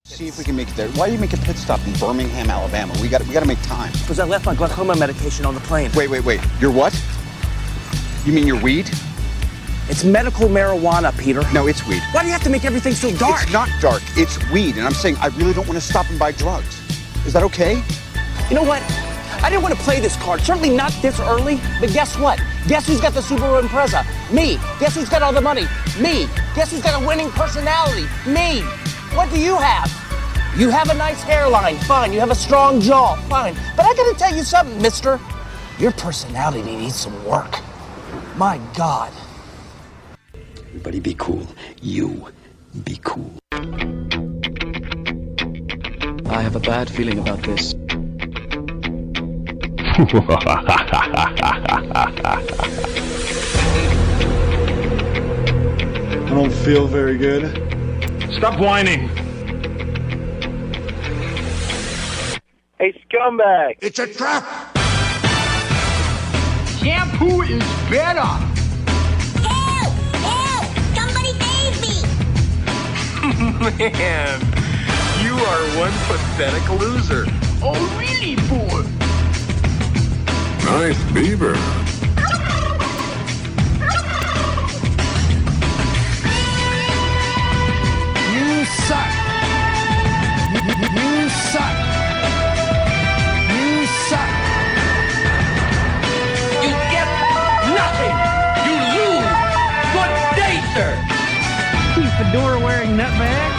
See if we can make it there. Why do you make a pit stop in Birmingham, Alabama? We got to make time. Because I left my glaucoma medication on the plane. Wait. Your what? You mean your weed? It's medical marijuana, Peter. No, it's weed. Why do you have to make everything so dark? It's not dark. It's weed. And I'm saying I really don't want to stop and buy drugs. Is that okay? You know what? I didn't want to play this card. Certainly not this early. But guess what? Guess who's got the Subaru Impreza? Me. Guess who's got all the money? Me. Guess who's got a winning personality? Me. What do you have? You have a nice hairline, fine. You have a strong jaw, fine. But I gotta tell you something, mister. Your personality needs some work. My God. Everybody be cool. You be cool. I have a bad feeling about this. I don't feel very good. Stop whining. Hey, scumbag. It's a trap. Shampoo is better. Help! Somebody save me! Man, you are one pathetic loser. Oh, really, boy? Nice beaver. You suck. You suck. You suck. You get nothing. You lose. Good day, sir. You fedora-wearing nutbag.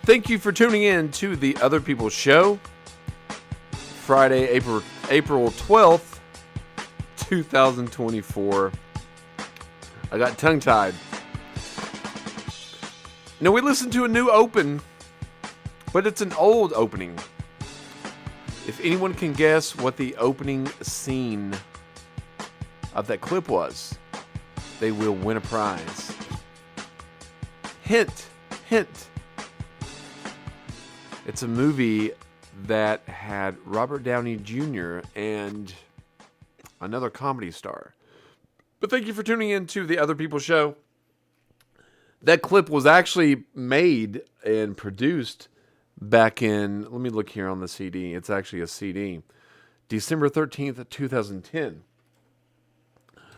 Thank you for tuning in to the Other People's Show. Friday, April 12th, 2024. I got tongue-tied. Now, we listened to a new open, but it's an old opening. If anyone can guess what the opening scene of that clip was, they will win a prize. Hint, hint. It's a movie that had Robert Downey Jr. and another comedy star. But thank you for tuning in to the Other People's Show. That clip was actually made and produced back in, let me look here on the CD. It's actually a CD. December 13th, 2010.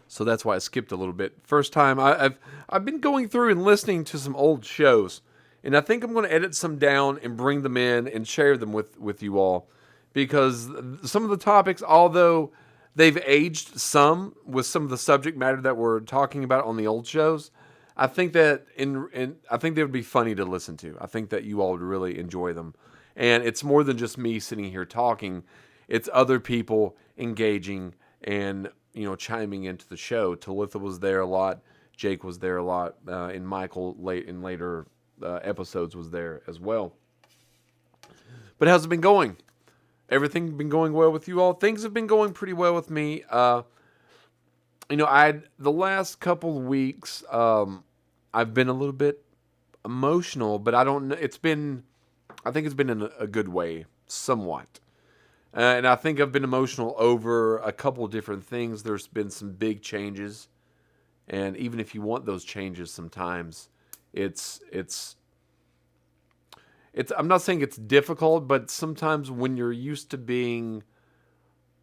So that's why I skipped a little bit. First time, I've been going through and listening to some old shows. And I think I'm going to edit some down and bring them in and share them with you all. Because some of the topics, although they've aged some with some of the subject matter that we're talking about on the old shows, I think that I think they would be funny to listen to. I think that you all would really enjoy them. And it's more than just me sitting here talking. It's other people engaging and, you know, chiming into the show. Talitha was there a lot. Jake was there a lot. And Michael later episodes was there as well. But how's it been going? Everything been going well with you all? Things have been going pretty well with me. You know, the last couple of weeks, I've been a little bit emotional, but I don't know. I think it's been in a good way, somewhat. And I think I've been emotional over a couple of different things. There's been some big changes. And even if you want those changes sometimes, it's I'm not saying it's difficult, but sometimes when you're used to being,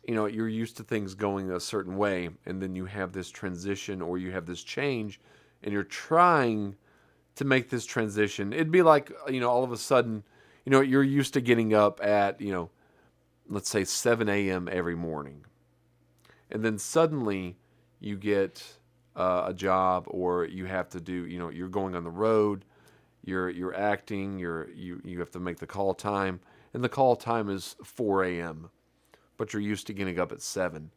you know, you're used to things going a certain way, and then you have this transition or you have this change, and you're trying to make this transition. It'd be like, you know, all of a sudden, you know, you're used to getting up at, you know, let's say 7 a.m. every morning. And then suddenly you get a job, or you have to do, you know, you're going on the road, you're acting, you have to make the call time, and the call time is 4 a.m., but you're used to getting up at 7.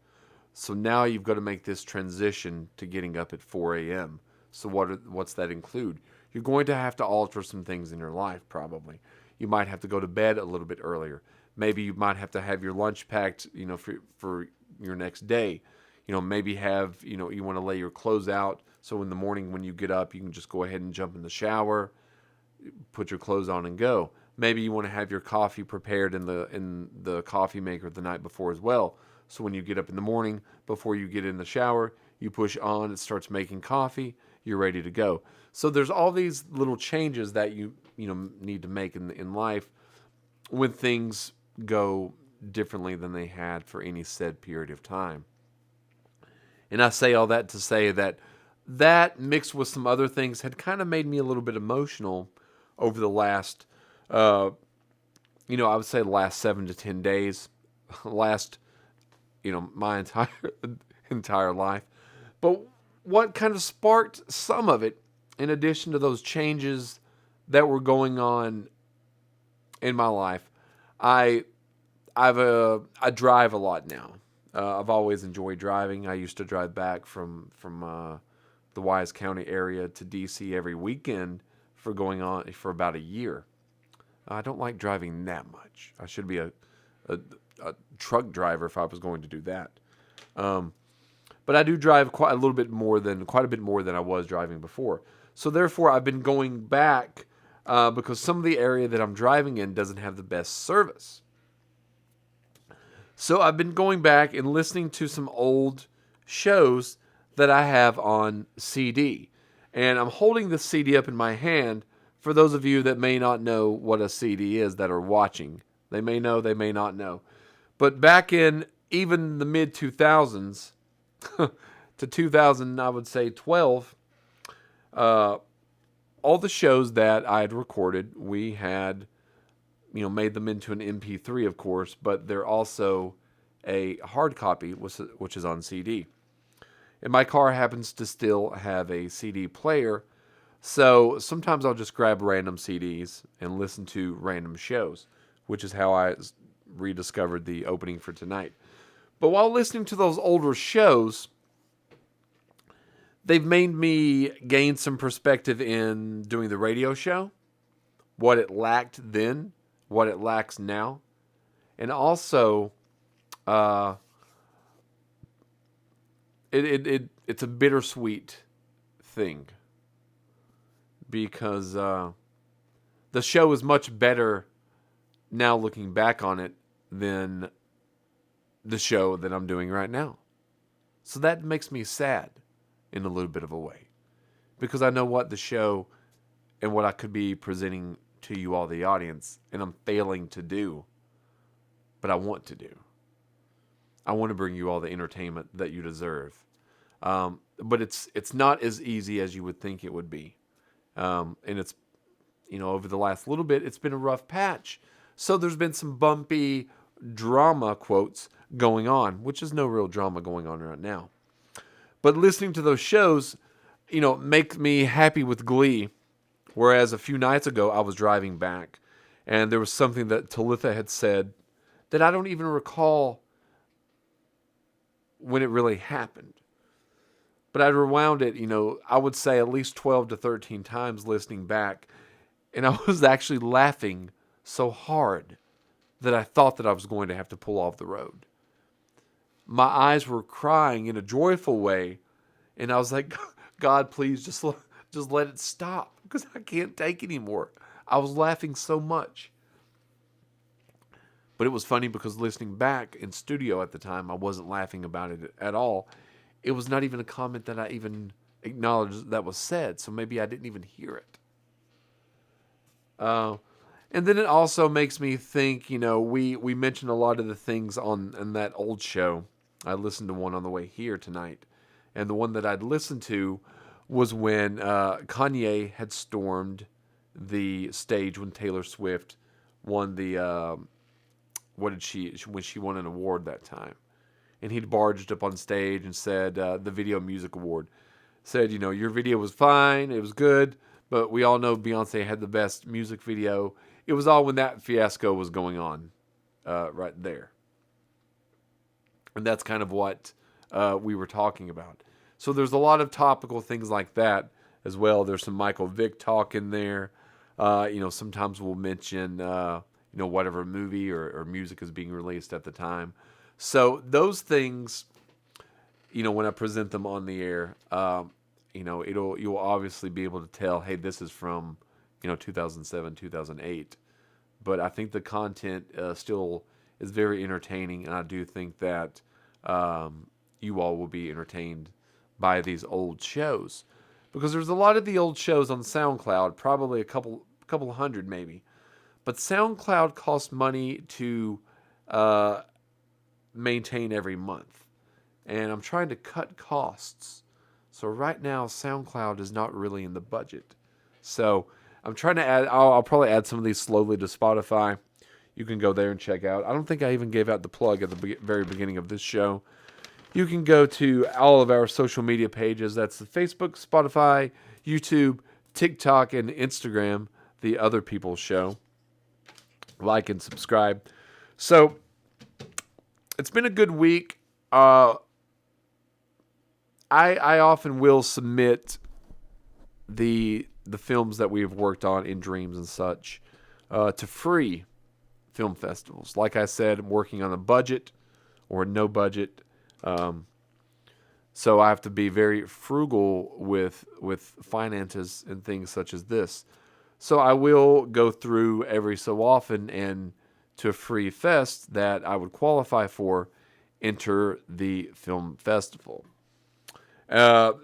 So now you've got to make this transition to getting up at 4 a.m. So what's that include? You're going to have to alter some things in your life, probably. You might have to go to bed a little bit earlier. Maybe you might have to have your lunch packed, you know, for your next day. maybe have, you want to lay your clothes out. So in the morning when you get up, you can just go ahead and jump in the shower, put your clothes on and go. Maybe you want to have your coffee prepared in the coffee maker the night before as well. So when you get up in the morning, before you get in the shower, you push on, it starts making coffee, you're ready to go. So there's all these little changes that you need to make in life when things go differently than they had for any said period of time. And I say all that to say that mixed with some other things had kind of made me a little bit emotional over the last, I would say the last 7 to 10 days, last, my entire life. But what kind of sparked some of it, in addition to those changes that were going on in my life, I drive a lot now. I've always enjoyed driving. I used to drive back from the Wise County area to DC every weekend for going on for about a year. I don't like driving that much. I should be a truck driver if I was going to do that. But I do drive quite a bit more than I was driving before. So therefore, I've been going back because some of the area that I'm driving in doesn't have the best service. So I've been going back and listening to some old shows that I have on CD. And I'm holding the CD up in my hand for those of you that may not know what a CD is that are watching. They may know, they may not know. But back in even the mid-2000s to 2000, I would say 12, all the shows that I had recorded, we had, made them into an MP3, of course, but they're also a hard copy, which is on CD. And my car happens to still have a CD player, so sometimes I'll just grab random CDs and listen to random shows, which is how I rediscovered the opening for tonight. But while listening to those older shows, they've made me gain some perspective in doing the radio show, what it lacked then, what it lacks now, and also it's a bittersweet thing because the show is much better now looking back on it than the show that I'm doing right now. So that makes me sad in a little bit of a way because I know what the show and what I could be presenting to you all, the audience, and I'm failing to do, but I want to do. I want to bring you all the entertainment that you deserve. But it's not as easy as you would think it would be. And it's, over the last little bit, it's been a rough patch. So there's been some bumpy drama, quotes, going on, which is no real drama going on right now. But listening to those shows, make me happy with glee. Whereas a few nights ago, I was driving back, and there was something that Talitha had said that I don't even recall when it really happened. But I rewound it, I would say at least 12 to 13 times listening back, and I was actually laughing so hard that I thought that I was going to have to pull off the road. My eyes were crying in a joyful way, and I was like, God, please just let it stop, because I can't take anymore. I was laughing so much. But it was funny because listening back in studio at the time, I wasn't laughing about it at all. It was not even a comment that I even acknowledged that was said, so maybe I didn't even hear it. And then it also makes me think, we mentioned a lot of the things on that old show. I listened to one on the way here tonight. And the one that I'd listened to was when Kanye had stormed the stage when Taylor Swift won the, when she won an award that time. And he'd barged up on stage and said, the Video Music Award, said, your video was fine, it was good, but we all know Beyonce had the best music video. It was all when that fiasco was going on right there. And that's kind of what we were talking about. So there's a lot of topical things like that as well. There's some Michael Vick talk in there. Sometimes we'll mention, whatever movie or music is being released at the time. So those things, when I present them on the air, you'll obviously be able to tell, hey, this is from, 2007, 2008. But I think the content still is very entertaining, and I do think that you all will be entertained by these old shows, because there's a lot of the old shows on SoundCloud, probably a couple hundred maybe, but SoundCloud costs money to maintain every month, and I'm trying to cut costs. So right now, SoundCloud is not really in the budget. So I'm trying to add. I'll probably add some of these slowly to Spotify. You can go there and check out. I don't think I even gave out the plug at the very beginning of this show. You can go to all of our social media pages. That's the Facebook, Spotify, YouTube, TikTok, and Instagram, The Other People's Show. Like and subscribe. So it's been a good week. I often will submit the films that we have worked on in Dreams and such to free film festivals. Like I said, I'm working on a budget or no budget. So I have to be very frugal with finances and things such as this. So I will go through every so often and to a free fest that I would qualify for, enter the film festival.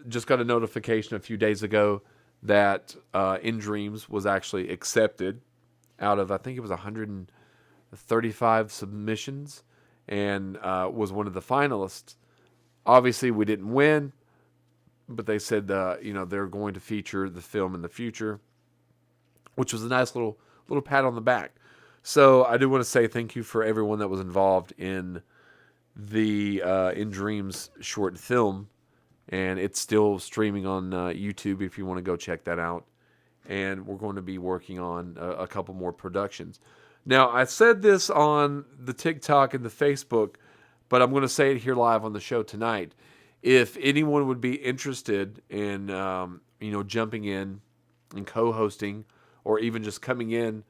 Just got a notification a few days ago that In Dreams was actually accepted out of, I think it was 135 submissions, and was one of the finalists. Obviously, we didn't win, but they said they're going to feature the film in the future, which was a nice little pat on the back. So I do want to say thank you for everyone that was involved in the In Dreams short film, and it's still streaming on YouTube if you want to go check that out. And we're going to be working on a couple more productions. Now, I said this on the TikTok and the Facebook, but I'm going to say it here live on the show tonight. If anyone would be interested in, jumping in and co-hosting, or even just coming in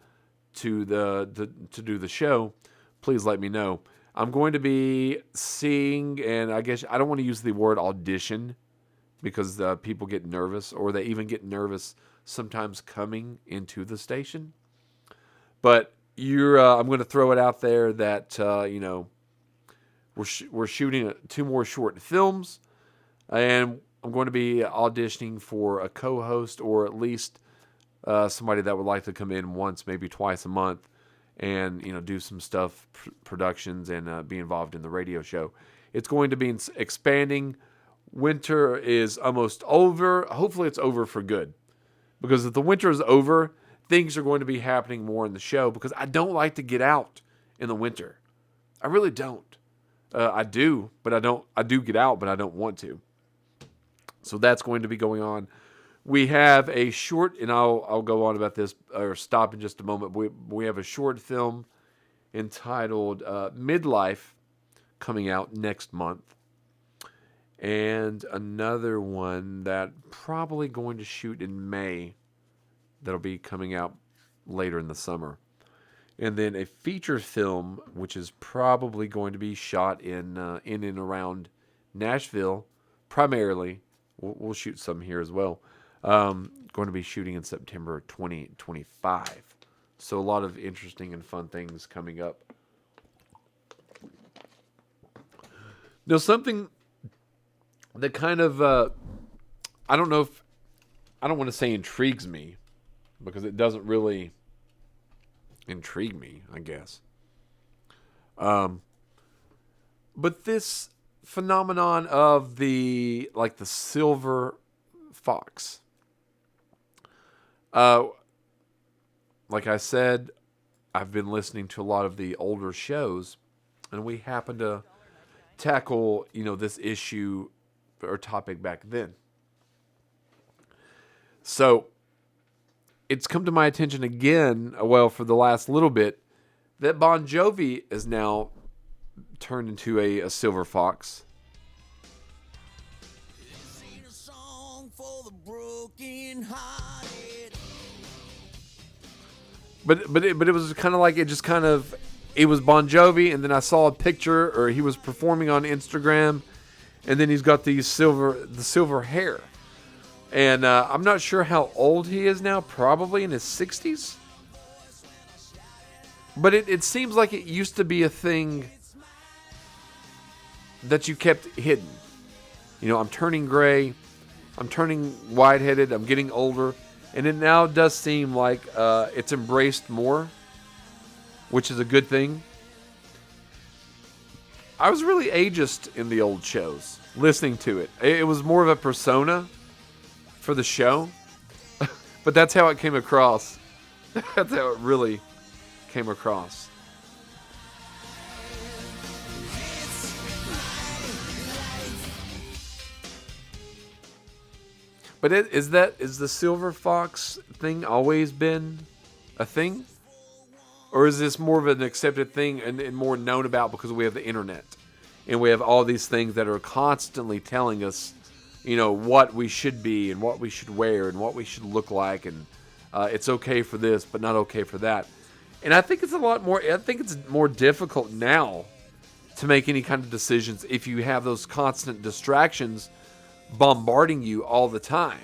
to to do the show, please let me know. I'm going to be seeing, and I guess I don't want to use the word audition because people get nervous, or they even get nervous sometimes coming into the station. But I'm going to throw it out there that we're shooting 2 more short films, and I'm going to be auditioning for a co-host, or at least somebody that would like to come in once, maybe twice a month, and do some stuff, productions, and be involved in the radio show. It's going to be expanding. Winter is almost over. Hopefully it's over for good, because if the winter is over, things are going to be happening more in the show, because I don't like to get out in the winter. I really don't. I do, but I don't. I do get out, but I don't want to. So that's going to be going on. We have a short, and I'll go on about this, or stop in just a moment. We have a short film entitled Midlife coming out next month. And another one that probably going to shoot in May that'll be coming out later in the summer. And then a feature film, which is probably going to be shot in and around Nashville, primarily. We'll shoot some here as well. Going to be shooting in September 2025. So a lot of interesting and fun things coming up. Now, something that kind of, I don't want to say intrigues me, because it doesn't really intrigue me, I guess. But this phenomenon of the silver fox. Like I said, I've been listening to a lot of the older shows, and we happened to tackle, this issue or topic back then. So it's come to my attention again, for the last little bit, that Bon Jovi is now turned into a silver fox. But it was kind of like it was Bon Jovi, and then I saw a picture, or he was performing on Instagram, and then he's got the silver hair. And I'm not sure how old he is now, probably in his 60s. But it seems like it used to be a thing that you kept hidden. You know, I'm turning gray, I'm turning wide-headed, I'm getting older, and it now does seem like it's embraced more, which is a good thing. I was really ageist in the old shows, listening to it. It was more of a persona for the show, but that's how it came across. That's how it really came across. But is the Silver Fox thing always been a thing? Or is this more of an accepted thing and more known about because we have the internet? And we have all these things that are constantly telling us, you know, what we should be and what we should wear and what we should look like. And it's okay for this, but not okay for that. And I think it's more difficult now to make any kind of decisions if you have those constant distractions bombarding you all the time.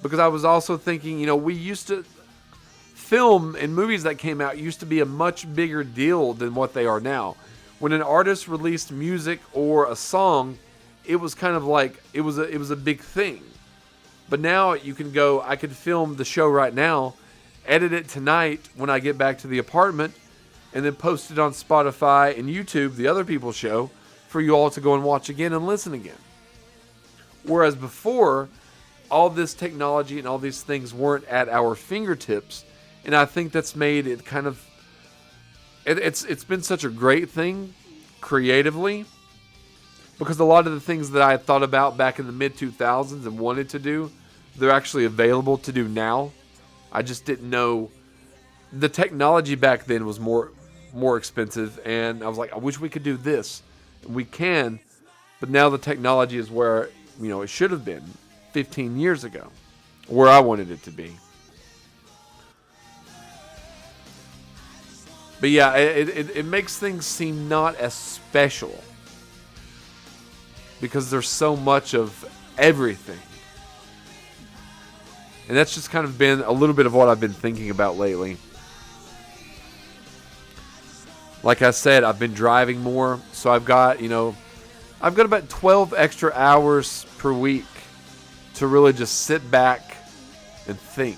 Because I was also thinking, you know, we used to film and movies that came out used to be a much bigger deal than what they are now. When an artist released music or a song, it was kind of like it was a big thing. But now you can go, I could film the show right now, edit it tonight when I get back to the apartment, and then post it on Spotify and YouTube, the other people's show, for you all to go and watch again and listen again. Whereas before, all this technology and all these things weren't at our fingertips, and I think that's made it kind of it's been such a great thing creatively, because a lot of the things that I had thought about back in the mid-2000s and wanted to do, they're actually available to do now. I just didn't know the technology back then was more expensive, and I was like, I wish we could do this. We can, but now the technology is where, you know, it should have been 15 years ago, where I wanted it to be. But yeah, it makes things seem not as special because there's so much of everything. And that's just kind of been a little bit of what I've been thinking about lately. Like I said, I've been driving more, so I've got about 12 extra hours per week to really just sit back and think.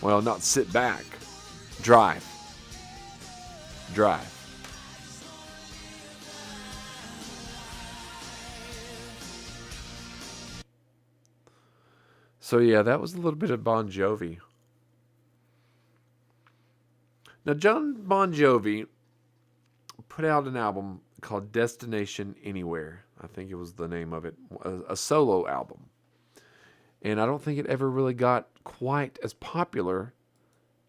Well, not sit back. Drive. So yeah, that was a little bit of Bon Jovi. Now, John Bon Jovi put out an album called Destination Anywhere. I think it was the name of it. A solo album. And I don't think it ever really got quite as popular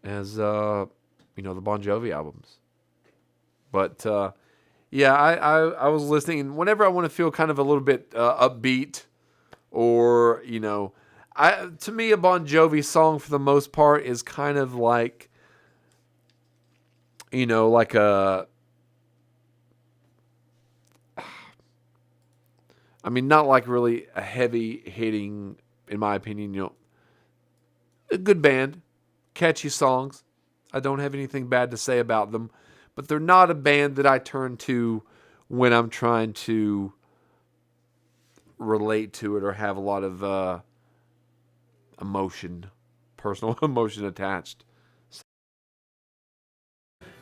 as, the Bon Jovi albums. But, yeah, I was listening. Whenever I want to feel kind of a little bit upbeat or, to me, a Bon Jovi song for the most part is kind of like, like a... I mean, not like really a heavy hitting, in my opinion, a good band, catchy songs. I don't have anything bad to say about them, but they're not a band that I turn to when I'm trying to relate to it or have a lot of personal emotion attached.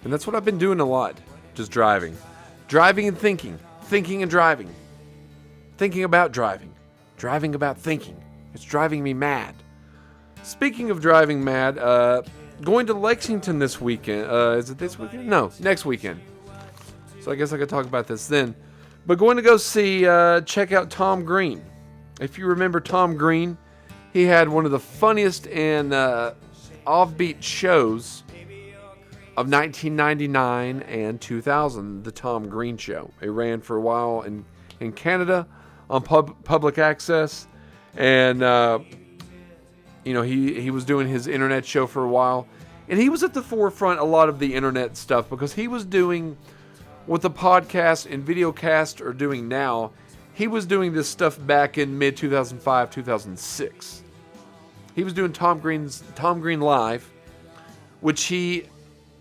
And that's what I've been doing a lot, just driving and thinking and driving. Thinking about driving about thinking. It's driving me mad. Speaking of driving mad, going to Lexington this weekend. Is it this weekend? No, next weekend. So I guess I could talk about this then. But going to go check out Tom Green. If you remember Tom Green, he had one of the funniest and offbeat shows of 1999 and 2000, the Tom Green Show. It ran for a while in Canada on public access, and he was doing his internet show for a while, and he was at the forefront a lot of the internet stuff because he was doing what the podcast and videocast are doing now, he was doing this stuff back in mid 2005, 2006. He was doing Tom Green Live, which he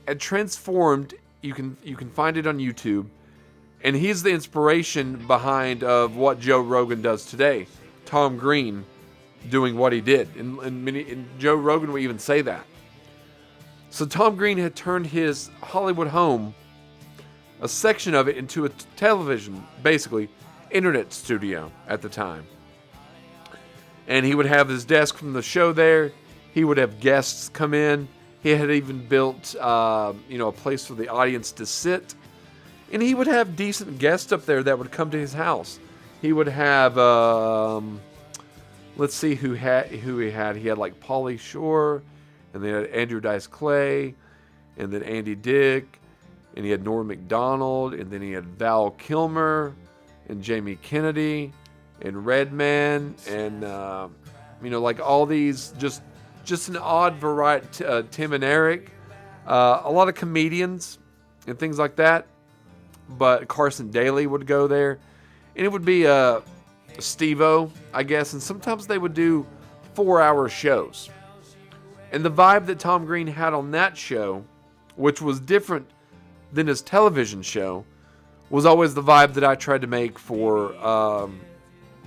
had transformed. You can find it on YouTube, and he's the inspiration behind of what Joe Rogan does today. Tom Green doing what he did, and Joe Rogan would even say that. So Tom Green had turned his Hollywood home, a section of it, into a television, basically, internet studio at the time. And he would have his desk from the show there. He would have guests come in. He had even built, a place for the audience to sit. And he would have decent guests up there that would come to his house. He would have, let's see who he had. He had like Pauly Shore, and they had Andrew Dice Clay, and then Andy Dick, and he had Norm Macdonald, and then he had Val Kilmer, and Jamie Kennedy, and Redman, and like all these just an odd variety. Tim and Eric, a lot of comedians and things like that. But Carson Daly would go there, and it would be Steve-O, I guess, and sometimes they would do 4-hour shows. And the vibe that Tom Green had on that show, which was different than his television show, was always the vibe that I tried to make for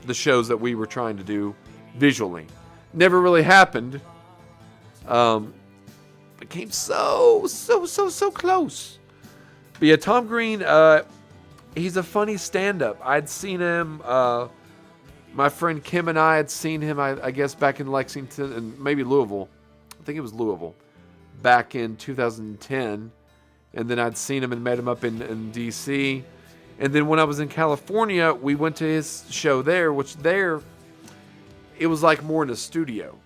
the shows that we were trying to do visually. Never really happened. It came so close. But yeah, Tom Green, he's a funny stand-up. I'd seen him, my friend Kim and I had seen him, I guess, back in Lexington and maybe Louisville. I think it was Louisville. Back in 2010. And then I'd seen him and met him up in D.C. And then when I was in California, we went to his show there, which there, it was like more in a studio.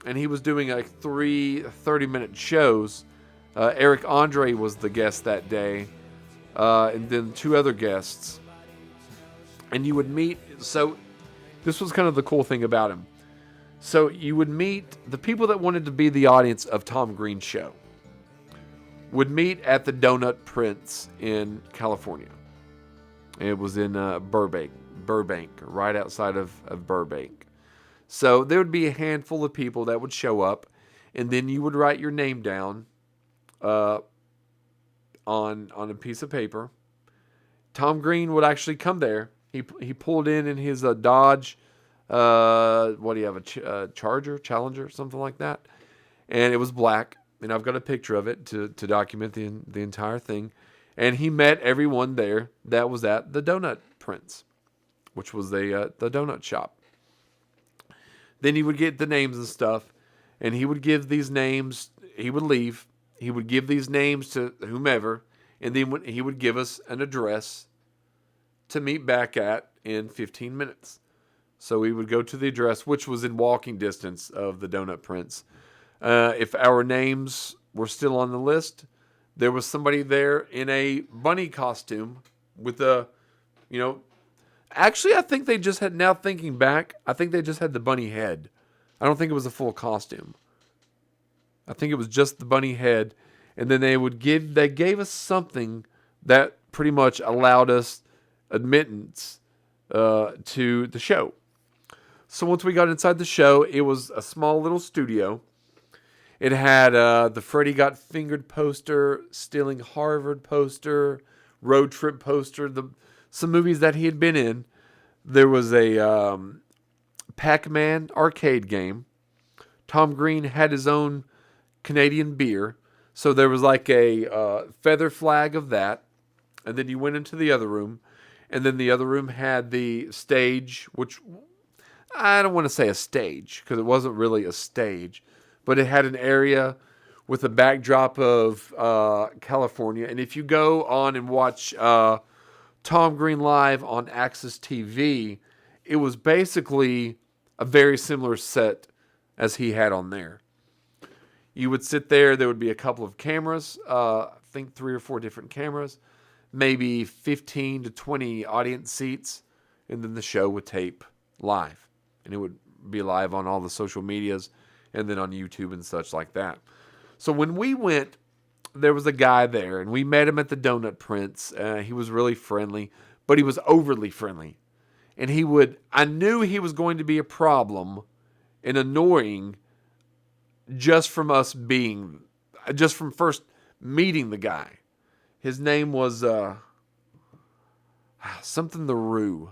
And he was doing like 3 30-minute shows. Eric Andre was the guest that day. And then 2 other guests. And you would meet, so this was kind of the cool thing about him. So you would meet the people that wanted to be the audience of Tom Green's show. Would meet at the Donut Prince in California. It was in Burbank, right outside of Burbank. So there would be a handful of people that would show up, and then you would write your name down on a piece of paper. Tom Green would actually come there. He pulled in his Dodge. What do you have? A Challenger, something like that, and it was black. And I've got a picture of it to document the entire thing. And he met everyone there that was at the Donut Prince, which was the donut shop. Then he would get the names and stuff, and he would give these names. He would leave. He would give these names to whomever, and then he would give us an address to meet back at in 15 minutes. So we would go to the address, which was in walking distance of the Donut Prince. If our names were still on the list, there was somebody there in a bunny costume with actually I think they just had, now thinking back, I think they just had the bunny head. I don't think it was a full costume. I think it was just the bunny head. And then they gave us something that pretty much allowed us admittance to the show. So once we got inside the show, it was a small little studio. It had the Freddy Got Fingered poster, Stealing Harvard poster, Road Trip poster, some movies that he had been in. There was a Pac-Man arcade game. Tom Green had his own Canadian beer. So there was like a feather flag of that. And then you went into the other room. And then the other room had the stage, which I don't want to say a stage, because it wasn't really a stage. But it had an area with a backdrop of California. And if you go on and watch Tom Green Live on Access TV, it was basically a very similar set as he had on there. You would sit there. There would be a couple of cameras. I think 3 or 4 different cameras. Maybe 15 to 20 audience seats. And then the show would tape live. And it would be live on all the social medias. And then on YouTube and such like that. So when we went, there was a guy there, and we met him at the Donut Prince. He was really friendly, but he was overly friendly. And I knew he was going to be a problem and annoying just from first meeting the guy. His name was something the Roo.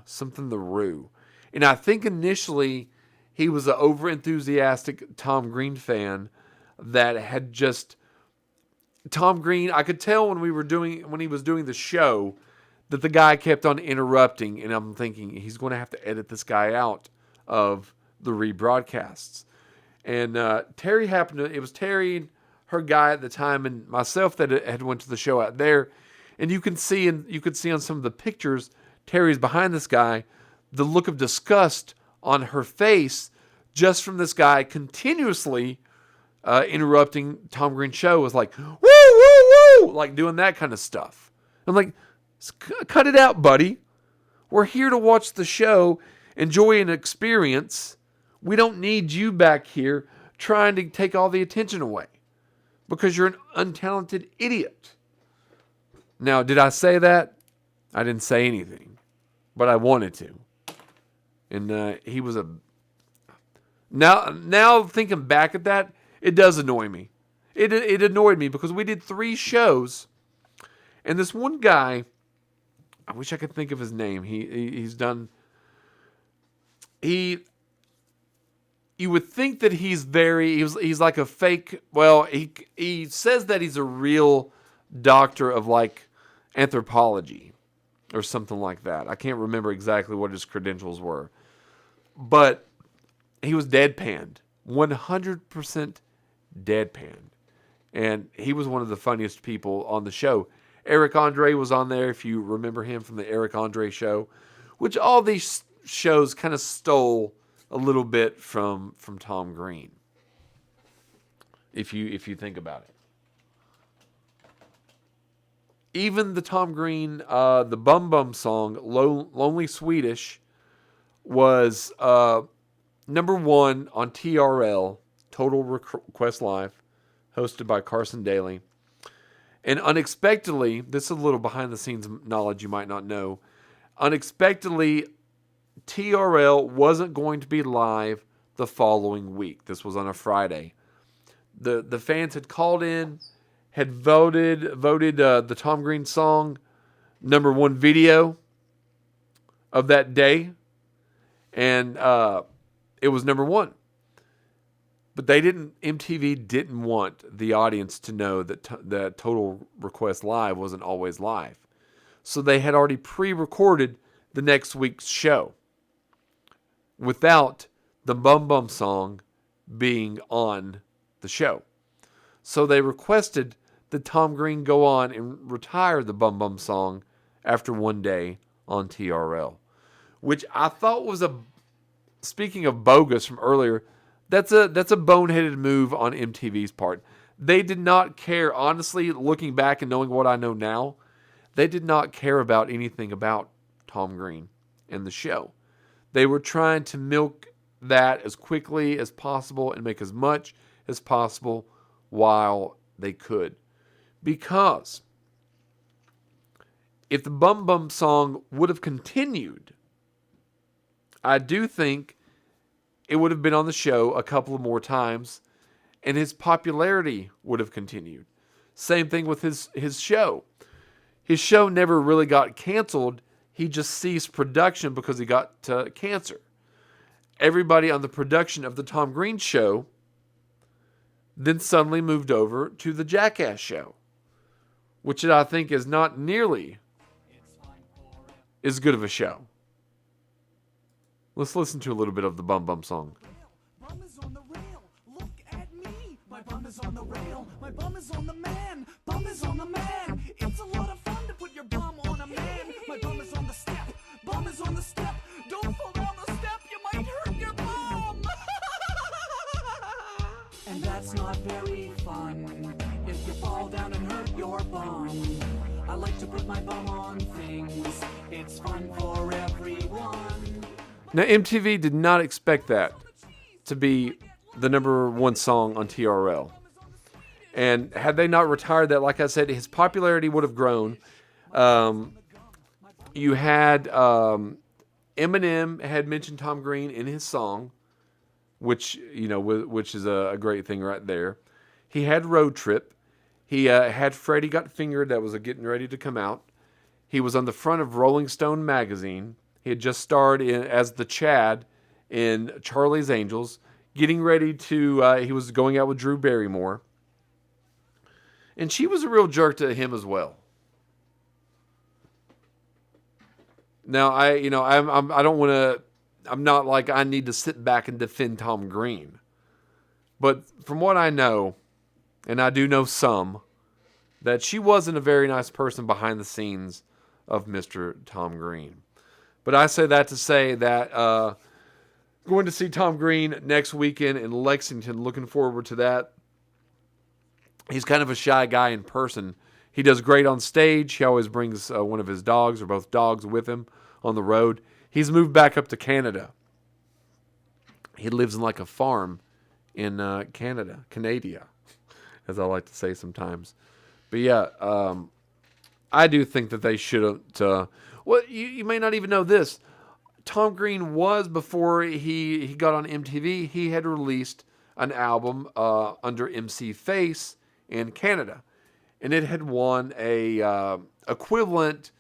And I think initially he was an over-enthusiastic Tom Green fan that had just... Tom Green, I could tell when he was doing the show that the guy kept on interrupting, and I'm thinking he's going to have to edit this guy out of the rebroadcasts. And it was Terry, her guy at the time, and myself that had went to the show out there. And you could see on some of the pictures, Terry's behind this guy, the look of disgust on her face just from this guy continuously interrupting Tom Green's show. Was like, woo, woo, woo, like doing that kind of stuff. I'm like, cut it out, buddy. We're here to watch the show, enjoy an experience. We don't need you back here trying to take all the attention away because you're an untalented idiot. Now, did I say that? I didn't say anything, but I wanted to. And he was Now thinking back at that, it does annoy me. It annoyed me because we did 3 shows, and this one guy, I wish I could think of his name. He's done. You would think that he's like a fake. Well, he says that he's a real doctor of like anthropology or something like that. I can't remember exactly what his credentials were, but he was deadpanned, 100% deadpanned, and he was one of the funniest people on the show. Eric Andre was on there, if you remember him from the Eric Andre show, which all these shows kind of stole a little bit from Tom Green, if you think about it. Even the Tom Green, the Bum Bum song, Lonely Swedish, was number 1 on TRL, Total Request Live, hosted by Carson Daly. And unexpectedly, this is a little behind the scenes knowledge you might not know. Unexpectedly, TRL wasn't going to be live the following week. This was on a Friday. The fans had called in, had voted the Tom Green song number 1 video of that day, and it was number 1. But MTV didn't want the audience to know that that Total Request Live wasn't always live. So they had already pre-recorded the next week's show without the Bum Bum song being on the show. So they requested that Tom Green go on and retire the Bum Bum song after 1 day on TRL, which I thought was speaking of bogus from earlier, that's a boneheaded move on MTV's part. They did not care, honestly, looking back and knowing what I know now, they did not care about anything about Tom Green and the show. They were trying to milk that as quickly as possible and make as much as possible while they could. Because if the Bum Bum song would have continued, I do think it would have been on the show a couple of more times, and his popularity would have continued. Same thing with his show. His show never really got canceled. He just ceased production because he got cancer. Everybody on the production of the Tom Green show then suddenly moved over to the Jackass show, which I think is not nearly as good of a show. Let's listen to a little bit of the Bum Bum song. Bum is on the rail. Look at me. My bum is on the rail. My bum is on the man. Bum is on the man. It's a lot of fun to put your bum on a man. My bum is on the step. Bum is on the step. Don't fall down the step. You might hurt your bum. And that's not very fun if you fall down and hurt your bum. I like to put my bum on things. It's fun for everyone. Now, MTV did not expect that to be the number 1 song on TRL. And had they not retired that, like I said, his popularity would have grown. You had Eminem had mentioned Tom Green in his song, which is a great thing right there. He had Road Trip. He had Freddie Got Fingered that was getting ready to come out. He was on the front of Rolling Stone magazine. He had just starred as the Chad in Charlie's Angels, getting ready to, he was going out with Drew Barrymore. And she was a real jerk to him as well. Now, I'm not like I need to sit back and defend Tom Green. But from what I know, and I do know some, that she wasn't a very nice person behind the scenes of Mr. Tom Green. But I say that to say that going to see Tom Green next weekend in Lexington, looking forward to that. He's kind of a shy guy in person. He does great on stage. He always brings one of his dogs or both dogs with him on the road. He's moved back up to Canada. He lives in like a farm in Canada, as I like to say sometimes. But yeah, I do think that they should have. Well, you may not even know this. Tom Green was, before he got on MTV, he had released an album under MC Face in Canada. And it had won a equivalent,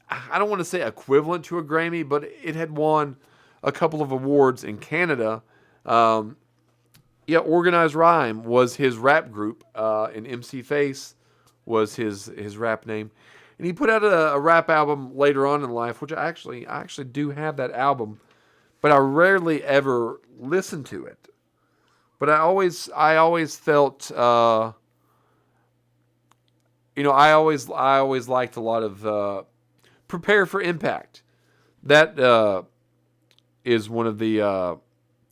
I don't want to say equivalent to a Grammy, but it had won a couple of awards in Canada. Organized Rhyme was his rap group, and MC Face was his rap name. And he put out a rap album later on in life, which I actually do have that album, but I rarely ever listened to it. But I always felt, I always liked a lot of Prepare for Impact. That is one of the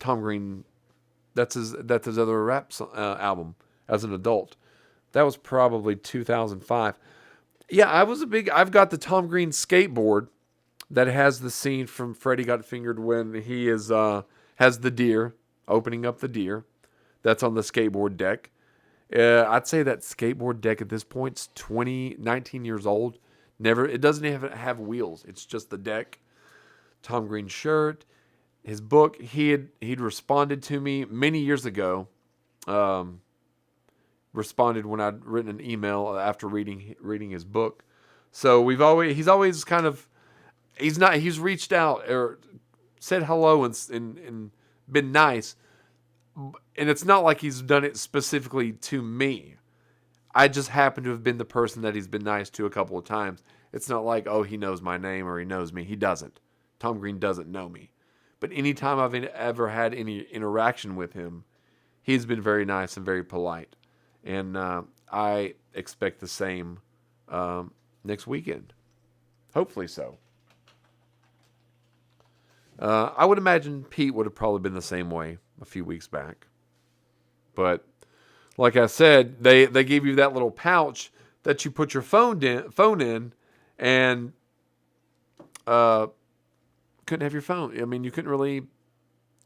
Tom Green. That's his other rap album as an adult. That was probably 2005. Yeah, I've got the Tom Green skateboard that has the scene from Freddie Got Fingered when he has the deer, opening up the deer. That's on the skateboard deck. I'd say that skateboard deck at this point is 19 years old. It doesn't even have wheels. It's just the deck. Tom Green shirt. His book, he'd responded to me many years ago. Responded when I'd written an email after reading his book. So he's always kind of, he's reached out or said hello and been nice. And it's not like he's done it specifically to me. I just happen to have been the person that he's been nice to a couple of times. It's not like, oh, he knows my name or he knows me. He doesn't. Tom Green doesn't know me. But anytime I've ever had any interaction with him, he's been very nice and very polite. And I expect the same next weekend. Hopefully so. I would imagine Pete would have probably been the same way a few weeks back. But like I said, they gave you that little pouch that you put your phone in and couldn't have your phone. I mean, you couldn't really,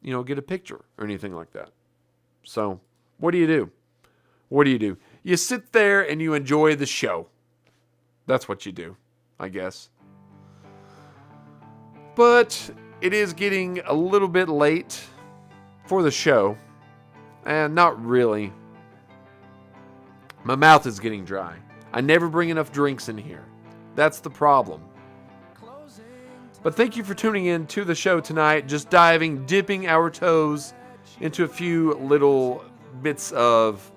get a picture or anything like that. So what do you do? What do you do? You sit there and you enjoy the show. That's what you do, I guess. But it is getting a little bit late for the show. And not really. My mouth is getting dry. I never bring enough drinks in here. That's the problem. But thank you for tuning in to the show tonight. Just dipping our toes into a few little bits of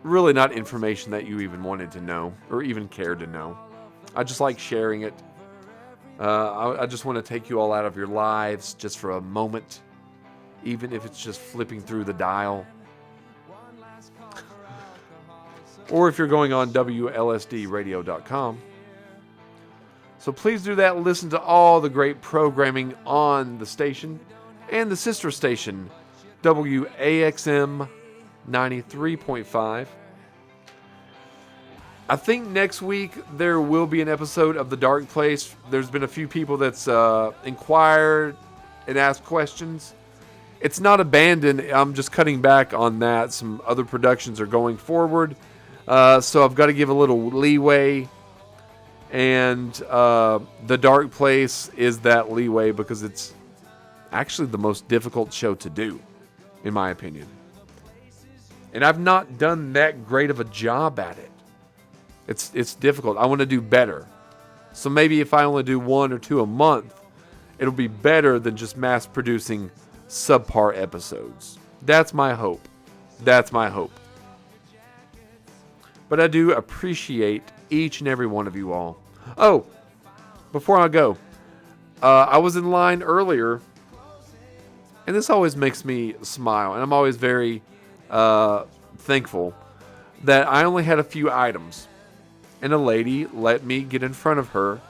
really not information that you even wanted to know or even cared to know. I just like sharing it. I just want to take you all out of your lives just for a moment, even if it's just flipping through the dial. Or if you're going on WLSDradio.com. So please do that. Listen to all the great programming on the station and the sister station, WAXM 93.5. I think next week there will be an episode of The Dark Place. There's been a few people that's inquired and asked questions. it's not abandoned. I'm just cutting back on that. Some other productions are going forward. So I've got to give a little leeway. And The Dark Place is that leeway because it's actually the most difficult show to do, in my opinion. And I've not done that great of a job at it. It's difficult. I want to do better. So maybe if I only do 1 or 2 a month, it'll be better than just mass producing subpar episodes. That's my hope. That's my hope. But I do appreciate each and every one of you all. Oh, before I go, I was in line earlier, and this always makes me smile, and I'm always very thankful that I only had a few items, and a lady let me get in front of her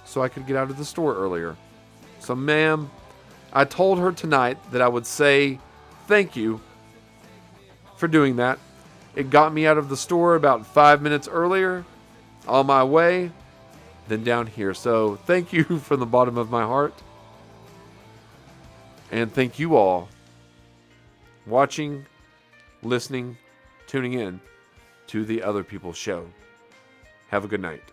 so I could get out of the store earlier. So, ma'am, I told her tonight that I would say thank you for doing that. It got me out of the store about 5 minutes earlier, on my way, than down here. So thank you from the bottom of my heart. And thank you all watching, listening, tuning in to the Other People Show. Have a good night.